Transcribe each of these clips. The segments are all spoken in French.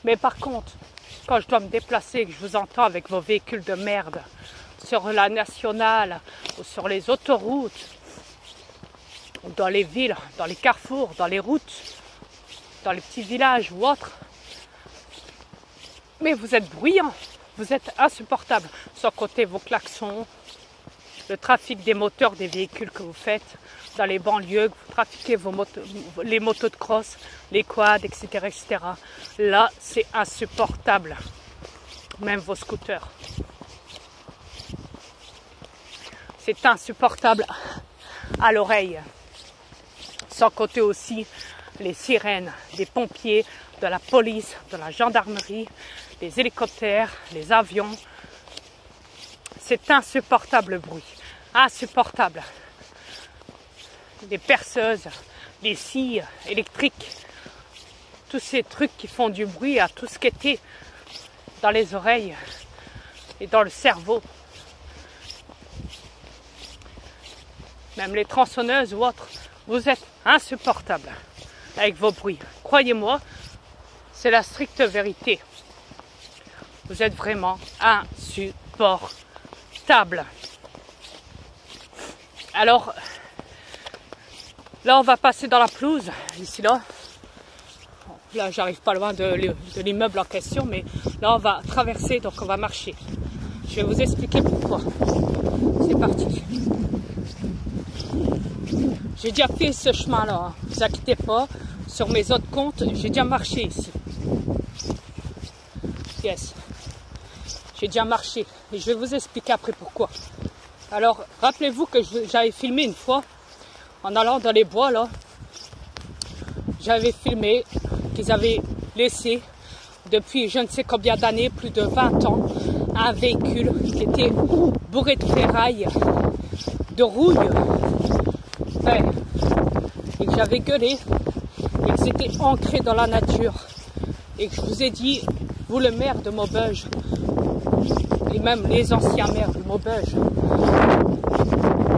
Mais par contre, quand je dois me déplacer et que je vous entends avec vos véhicules de merde sur la nationale ou sur les autoroutes, ou dans les villes, dans les carrefours, dans les routes, dans les petits villages ou autres, mais vous êtes bruyant, vous êtes insupportable, sans compter vos klaxons, le trafic des moteurs des véhicules que vous faites dans les banlieues, que vous trafiquez les motos de cross, les quads, etc., etc. Là, c'est insupportable. Même vos scooters. C'est insupportable à l'oreille. Sans compter aussi les sirènes des pompiers, de la police, de la gendarmerie, les hélicoptères, les avions. C'est insupportable le bruit. Insupportable. Les perceuses, les scies électriques, tous ces trucs qui font du bruit à tout ce qui était dans les oreilles et dans le cerveau. Même les tronçonneuses ou autres, vous êtes insupportables avec vos bruits. Croyez-moi, c'est la stricte vérité. Vous êtes vraiment insupportables. Alors, là, on va passer dans la pelouse, ici là. Là, j'arrive pas loin de l'immeuble en question, mais là, on va traverser, donc on va marcher. Je vais vous expliquer pourquoi. C'est parti. J'ai déjà fait ce chemin-là, hein. Ne vous inquiétez pas. Sur mes autres comptes, j'ai déjà marché ici. Yes. J'ai déjà marché. Et je vais vous expliquer après pourquoi. Alors, rappelez-vous que j'avais filmé une fois, en allant dans les bois, là. J'avais filmé qu'ils avaient laissé, depuis je ne sais combien d'années, plus de 20 ans, un véhicule qui était bourré de ferraille, de rouille. Ouais. Et que j'avais gueulé, et que c'était ancré dans la nature. Et que je vous ai dit, vous le maire de Maubeuge, et même les anciens maires de Maubeuge, ouais,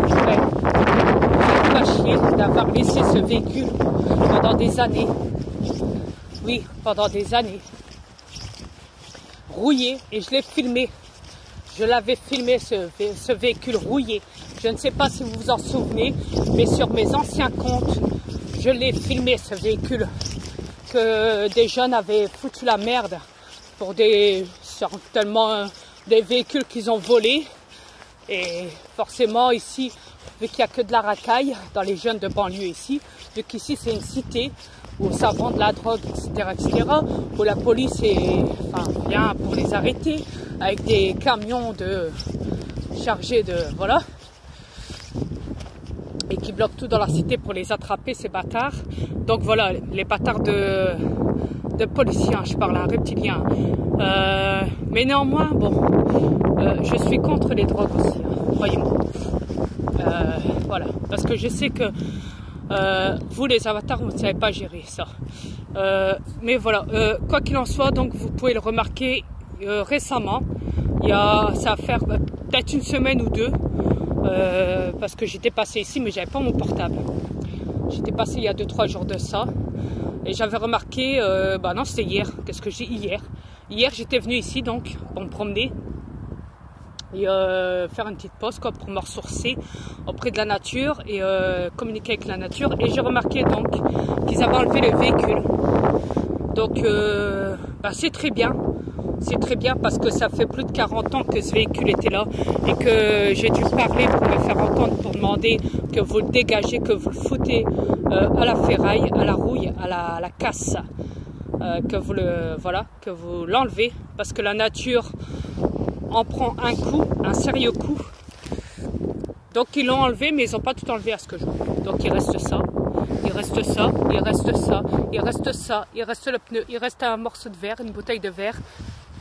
vous êtes pas chier d'avoir laissé ce véhicule pendant des années. Oui, pendant des années. Rouillé, et je l'ai filmé. Je l'avais filmé, ce véhicule rouillé. Je ne sais pas si vous vous en souvenez, mais sur mes anciens comptes, je l'ai filmé, ce véhicule. Que des jeunes avaient foutu la merde pour certainement des véhicules qu'ils ont volés. Et forcément, ici, vu qu'il n'y a que de la racaille dans les jeunes de banlieue ici, vu qu'ici c'est une cité où ça vend de la drogue, etc., où la police vient pour les arrêter avec des camions chargés de... Voilà. Et qui bloquent tout dans la cité pour les attraper, ces bâtards. Donc voilà, les bâtards de policiers, hein, je parle, un reptilien. Mais néanmoins, bon, je suis contre les drogues aussi, hein, croyez-moi. Voilà, parce que je sais que vous, les avatars, vous ne savez pas gérer ça. Mais voilà, quoi qu'il en soit, donc vous pouvez le remarquer récemment. Ça va faire peut-être une semaine ou deux, parce que j'étais passé ici, mais j'avais pas mon portable. J'étais passé il y a 2-3 jours de ça, et j'avais remarqué, non, c'était hier. Qu'est-ce que j'ai hier? Hier, j'étais venu ici donc pour me promener et faire une petite pause quoi, pour me ressourcer auprès de la nature et communiquer avec la nature. Et j'ai remarqué donc qu'ils avaient enlevé le véhicule. Donc c'est très bien. C'est très bien parce que ça fait plus de 40 ans que ce véhicule était là et que j'ai dû parler pour me faire entendre, pour demander que vous le dégagez, que vous le foutez à la ferraille, à la rouille, à la casse, que vous l'enlevez parce que la nature en prend un coup, un sérieux coup. Donc ils l'ont enlevé, mais ils n'ont pas tout enlevé à ce que je vois. Donc il reste ça, il reste ça, il reste ça, il reste ça, il reste le pneu, il reste un morceau de verre, une bouteille de verre,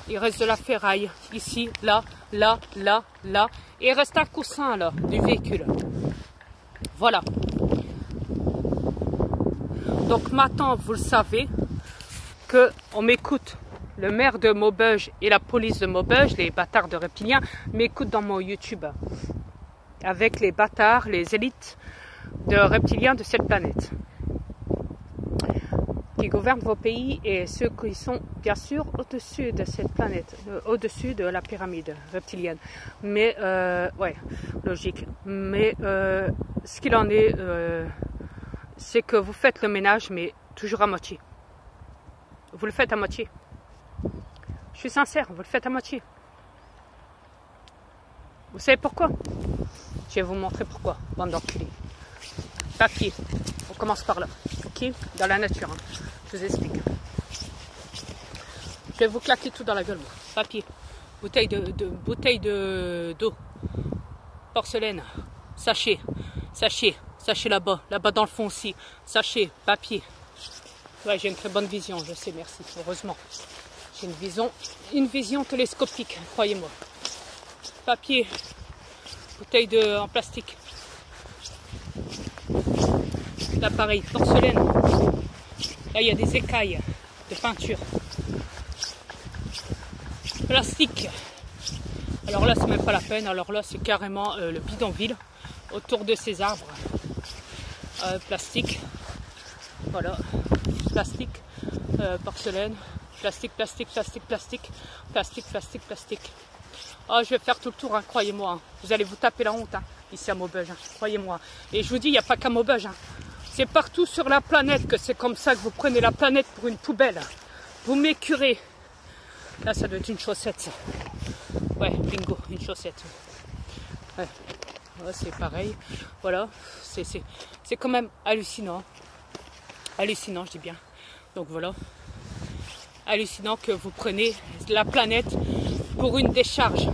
il reste de la ferraille, ici, là, là, là, là, et il reste un coussin là, du véhicule. Voilà. Donc maintenant, vous le savez, qu'on m'écoute. Le maire de Maubeuge et la police de Maubeuge, les bâtards de reptiliens, m'écoutent dans mon YouTube. Avec les bâtards, les élites de reptiliens de cette planète. qui gouvernent vos pays et ceux qui sont bien sûr au-dessus de cette planète, au-dessus de la pyramide reptilienne. Mais, ouais, logique. Mais ce qu'il en est, c'est que vous faites le ménage, mais toujours à moitié. Vous le faites à moitié. Je suis sincère, vous le faites à moitié. Vous savez pourquoi? Je vais vous montrer pourquoi, bande d'enculés. Papier, on commence par là, ok? Dans la nature, hein. Je vous explique. Je vais vous claquer tout dans la gueule, moi. Papier, bouteille d'eau, porcelaine, sachet là-bas dans le fond aussi, sachet, papier. Ouais, j'ai une très bonne vision, je sais, merci, heureusement. J'ai une vision télescopique, croyez-moi. Papier, bouteille en plastique. L'appareil, porcelaine. Là, il y a des écailles de peinture. Plastique. Alors là, c'est même pas la peine. Alors là, c'est carrément le bidonville autour de ces arbres. Plastique. Voilà. Plastique. Porcelaine. Plastique. Oh, je vais faire tout le tour, hein, croyez-moi. Hein. Vous allez vous taper la honte, hein, ici à Maubeuge, hein, croyez-moi. Et je vous dis, il n'y a pas qu'à Maubeuge. Hein. C'est partout sur la planète que c'est comme ça que vous prenez la planète pour une poubelle. Vous m'écurez. Là, ça doit être une chaussette, ça. Ouais, bingo, une chaussette. Ouais, ouais, c'est pareil. Voilà, c'est quand même hallucinant. Hallucinant, je dis bien. Donc voilà. Hallucinant que vous prenez la planète pour une décharge,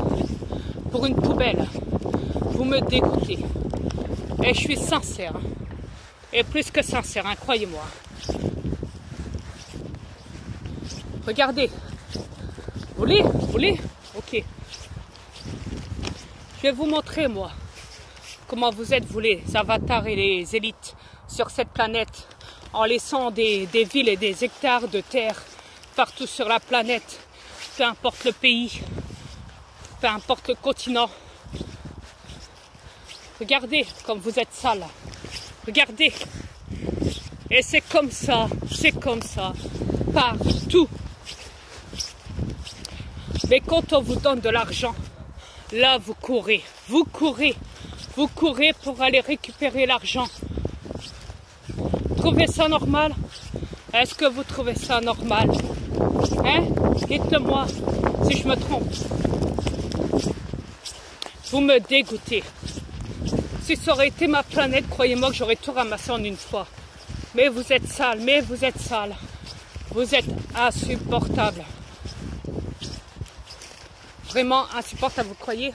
pour une poubelle. Vous me dégoûtez. Et je suis sincère. Et plus que sincère, hein, croyez-moi. Regardez. Vous voulez? Ok. Je vais vous montrer, moi, comment vous êtes, vous les avatars et les élites sur cette planète, en laissant des villes et des hectares de terre partout sur la planète, peu importe le pays, peu importe le continent. Regardez comme vous êtes sale. Regardez. Et c'est comme ça, partout. Mais quand on vous donne de l'argent, là vous courez pour aller récupérer l'argent. Trouvez ça normal? Est-ce que vous trouvez ça normal? Hein? Dites-le-moi si je me trompe. Vous me dégoûtez. Si ça aurait été ma planète, croyez-moi que j'aurais tout ramassé en une fois. Mais vous êtes sale, Vous êtes insupportable. Vraiment insupportable, vous croyez?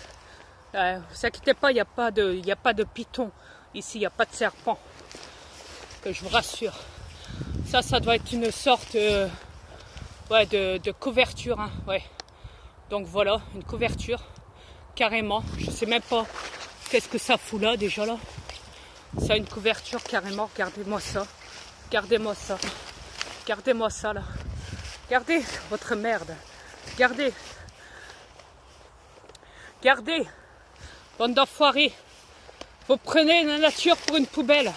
Vous inquiétez pas, il n'y a pas de python. Ici, il n'y a pas de serpent. Que je vous rassure. Ça doit être une sorte de couverture. Hein, ouais. Donc voilà, une couverture. Carrément. Je sais même pas qu'est-ce que ça fout là déjà là. Ça a une couverture carrément. Regardez-moi ça. Regardez-moi ça. Regardez-moi ça là. Regardez votre merde. Regardez. Regardez. Bande d'enfoirés. Vous prenez la nature pour une poubelle.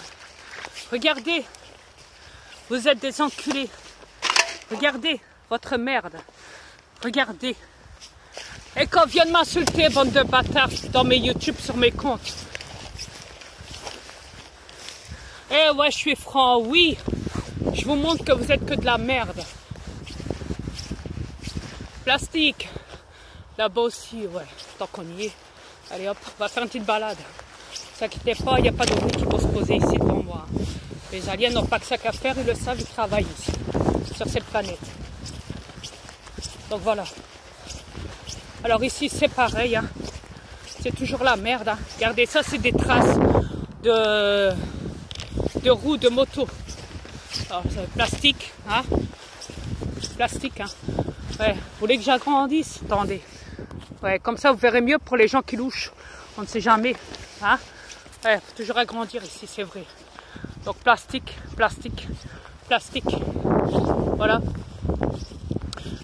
Regardez. Vous êtes des enculés. Regardez votre merde. Regardez. Et quand vient de m'insulter, bande de bâtards, dans mes YouTube, sur mes comptes. Eh ouais, je suis franc, oui. Je vous montre que vous êtes que de la merde. Plastique. Là-bas aussi, ouais. Tant qu'on y est. Allez hop, on va faire une petite balade. Ne vous inquiétez pas, il n'y a pas de route qui vont se poser ici devant moi. Les aliens n'ont pas que ça qu'à faire, ils le savent, ils travaillent ici, sur cette planète. Donc voilà. Alors ici, c'est pareil. Hein. C'est toujours la merde. Hein. Regardez, ça, c'est des traces de roues de moto. Alors, c'est plastique. Hein. Plastique. Hein. Ouais. Vous voulez que j'agrandisse? Attendez. Ouais, comme ça, vous verrez mieux pour les gens qui louchent. On ne sait jamais. Hein. Ouais, faut toujours agrandir ici, c'est vrai. Donc plastique. Voilà.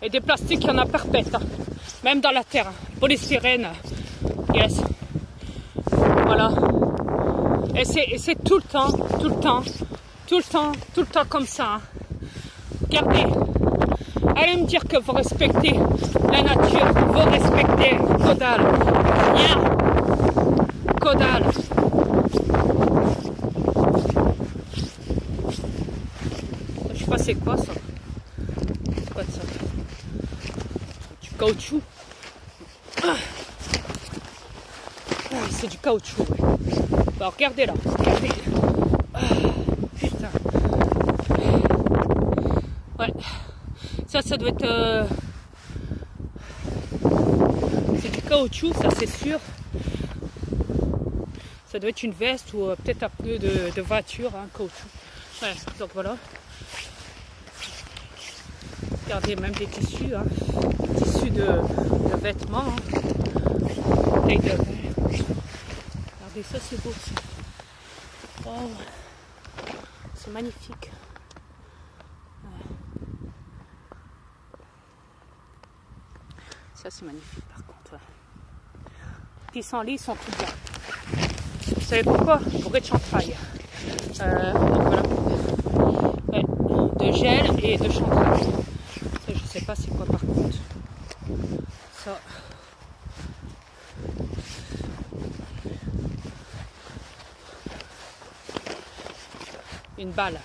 Et des plastiques, il y en a perpète. Hein. Même dans la terre. Hein. Polystyrène. Yes. Voilà. Et c'est tout le temps comme ça. Hein. Regardez. Allez me dire que vous respectez la nature, vous respectez Caudal. Rien. Caudal. Je sais pas c'est quoi ça. C'est quoi ça? Du caoutchouc. C'est du caoutchouc. Ouais. Bah, regardez là. Regardez. Putain. Ouais. Ça doit être... c'est du caoutchouc, ça c'est sûr. Ça doit être une veste ou peut-être un pneu de voiture, hein, caoutchouc. Ouais, donc voilà. Regardez, même des tissus, hein. Des tissus de vêtements. Hein. Bouteille de vin. Regardez, ça c'est beau aussi. Oh, c'est magnifique. Ça c'est magnifique par contre. Ouais. Pissenlits sont tout blancs. Vous savez pourquoi? Bourré de chantrail. Donc voilà. Ouais, de gel et de chantrail. Ça je sais pas c'est quoi par contre. Ça. Une balle.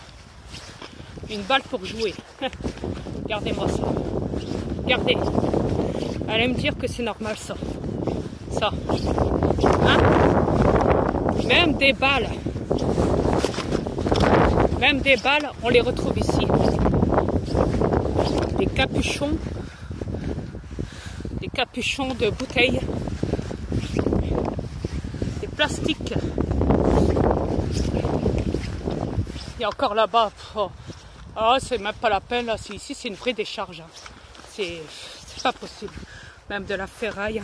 Une balle pour jouer. Regardez-moi ça. Regardez. Allez me dire que c'est normal ça. Ça. Hein? Même des balles. Même des balles, on les retrouve ici. Des capuchons. Des capuchons de bouteilles. Des plastiques. Et encore là-bas. Oh, c'est même pas la peine. Là. Ici, c'est une vraie décharge. Hein. C'est pas possible. Même de la ferraille, hein,